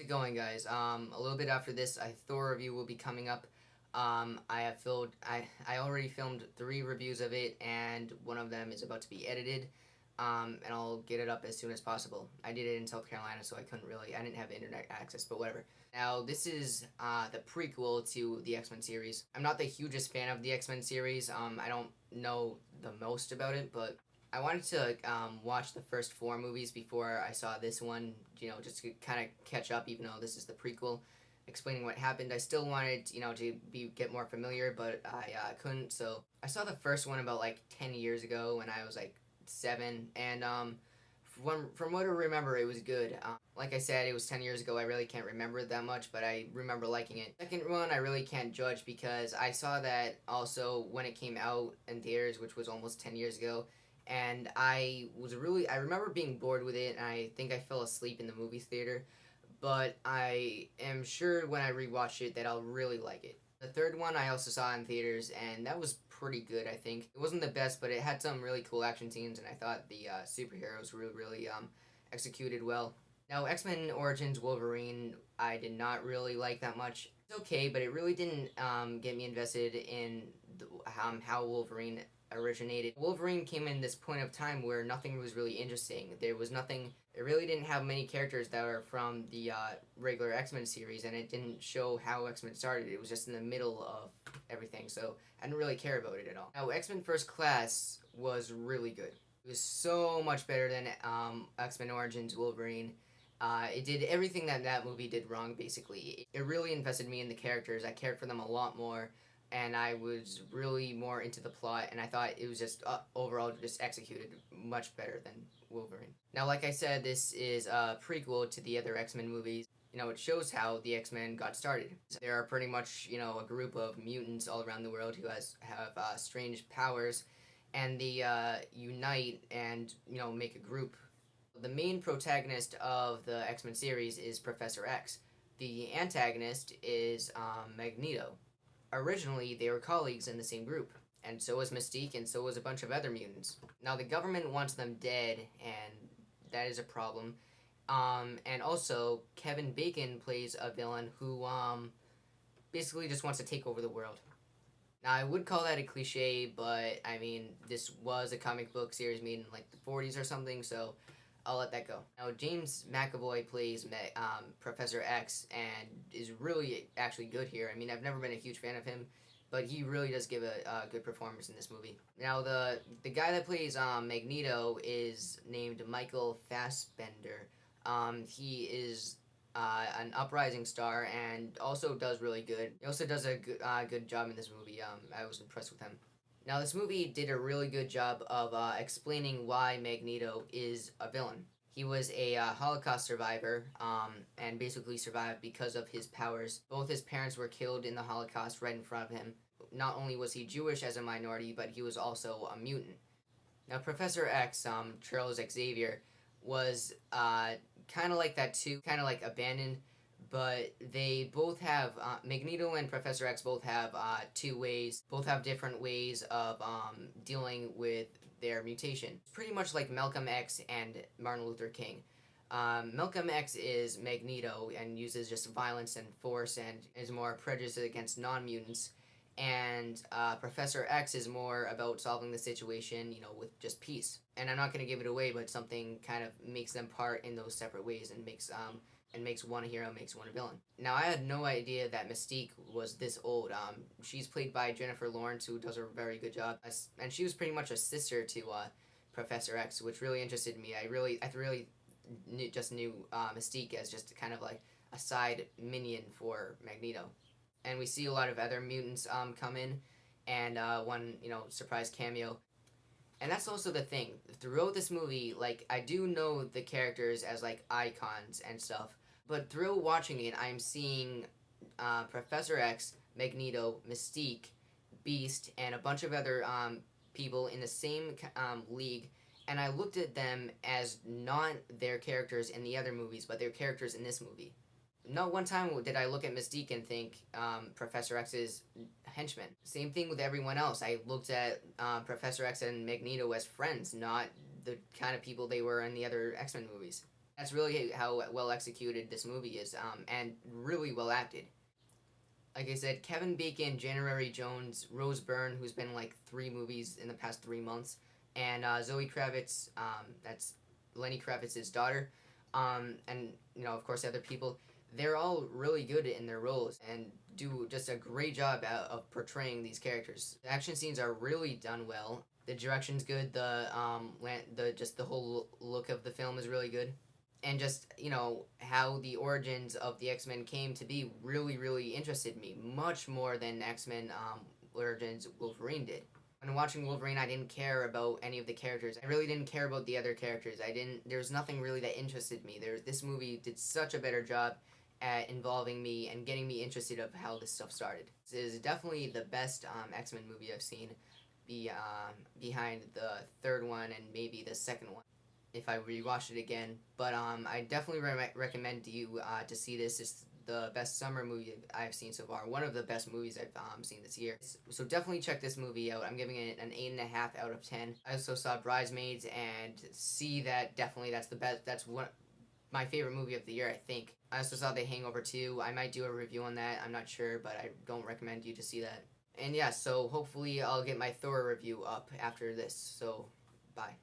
How's it going, guys? A little bit after this, Thor review will be coming up. I already filmed 3 reviews of it, and one of them is about to be edited. And I'll get it up as soon as possible. I did it in South Carolina, so I didn't have internet access, but whatever. Now, this is the prequel to the X Men series. I'm not the hugest fan of the X Men series. I don't know the most about it, but I wanted to watch the first 4 movies before I saw this one, just to kind of catch up, even though this is the prequel, explaining what happened. I still wanted, to get more familiar, but I couldn't. So I saw the first one about like 10 years ago when I was like 7, and from what I remember, it was good. Like I said, it was 10 years ago. I really can't remember it that much, but I remember liking it. Second one, I really can't judge because I saw that also when it came out in theaters, which was almost 10 years ago. And I remember being bored with it, and I think I fell asleep in the movie theater. But I am sure when I rewatch it that I'll really like it. The third one I also saw in theaters, and that was pretty good, I think. It wasn't the best, but it had some really cool action scenes, and I thought the superheroes were really executed well. Now, X Men Origins Wolverine, I did not really like that much. It's okay, but it really didn't get me invested in how Wolverine originated. Wolverine came in this point of time where nothing was really interesting. There was nothing. It really didn't have many characters that are from the regular X Men series, and it didn't show how X Men started. It was just in the middle of everything, so I didn't really care about it at all. Now, X Men First Class was really good. It was so much better than X Men Origins Wolverine. It did everything that that movie did wrong, basically. It really invested me in the characters. I cared for them a lot more, and I was really more into the plot, and I thought it was just overall just executed much better than Wolverine. Now, like I said, this is a prequel to the other X-Men movies. It shows how the X-Men got started. There are pretty much, a group of mutants all around the world who have strange powers, and they unite and, make a group. The main protagonist of the X-Men series is Professor X. The antagonist is Magneto. Originally, they were colleagues in the same group, and so was Mystique, and so was a bunch of other mutants. Now, the government wants them dead, and that is a problem. And also, Kevin Bacon plays a villain who basically just wants to take over the world. Now, I would call that a cliche, but I mean, this was a comic book series made in like the 40s or something, so I'll let that go. Now, James McAvoy plays Professor X and is really actually good here. I mean, I've never been a huge fan of him, but he really does give a good performance in this movie. Now, the guy that plays Magneto is named Michael Fassbender. He is an uprising star and also does really good. He also does a good job in this movie. I was impressed with him. Now, this movie did a really good job of explaining why Magneto is a villain. He was a Holocaust survivor and basically survived because of his powers. Both his parents were killed in the Holocaust right in front of him. Not only was he Jewish as a minority, but he was also a mutant. Now, Professor X, Charles Xavier, was kind of like that too, kind of like abandoned, but they both have Magneto and Professor X both have both have different ways of dealing with their mutation. It's pretty much like Malcolm X and Martin Luther King. Malcolm X is Magneto and uses just violence and force and is more prejudiced against non-mutants. And Professor X is more about solving the situation, with just peace. And I'm not going to give it away, but something kind of makes them part in those separate ways and makes one a hero, makes one a villain. Now, I had no idea that Mystique was this old. She's played by Jennifer Lawrence, who does a very good job, and she was pretty much a sister to Professor X, which really interested me. I really just knew Mystique as just kind of like a side minion for Magneto. And we see a lot of other mutants come in, and one surprise cameo. And that's also the thing. Throughout this movie, like, I do know the characters as like icons and stuff, but through watching it, I'm seeing Professor X, Magneto, Mystique, Beast, and a bunch of other people in the same league, and I looked at them as not their characters in the other movies, but their characters in this movie. Not one time did I look at Mystique and think Professor X's henchman. Same thing with everyone else. I looked at Professor X and Magneto as friends, not the kind of people they were in the other X-Men movies. That's really how well executed this movie is, and really well acted. Like I said, Kevin Bacon, January Jones, Rose Byrne, who's been in like 3 movies in the past 3 months, and Zoe Kravitz, that's Lenny Kravitz's daughter, and of course other people. They're all really good in their roles and do just a great job of portraying these characters. The action scenes are really done well. The direction's good. The whole look of the film is really good, and just how the origins of the X-Men came to be really interested me much more than X-Men origins Wolverine did. When watching Wolverine, I didn't care about any of the characters. I really didn't care about the other characters. There was nothing really that interested me. This movie did such a better job at involving me and getting me interested of how this stuff started. This is definitely the best X-Men movie I've seen, behind the third one and maybe the second one if I rewatched it again. But I definitely recommend you to see this. It's the best summer movie I've seen so far. One of the best movies I've seen this year. So definitely check this movie out. I'm giving it an 8.5 out of 10. I also saw Bridesmaids and see that definitely that's the best. That's one my favorite movie of the year, I think. I also saw The Hangover 2. I might do a review on that. I'm not sure, but I don't recommend you to see that. And yeah, so hopefully I'll get my Thor review up after this. So bye.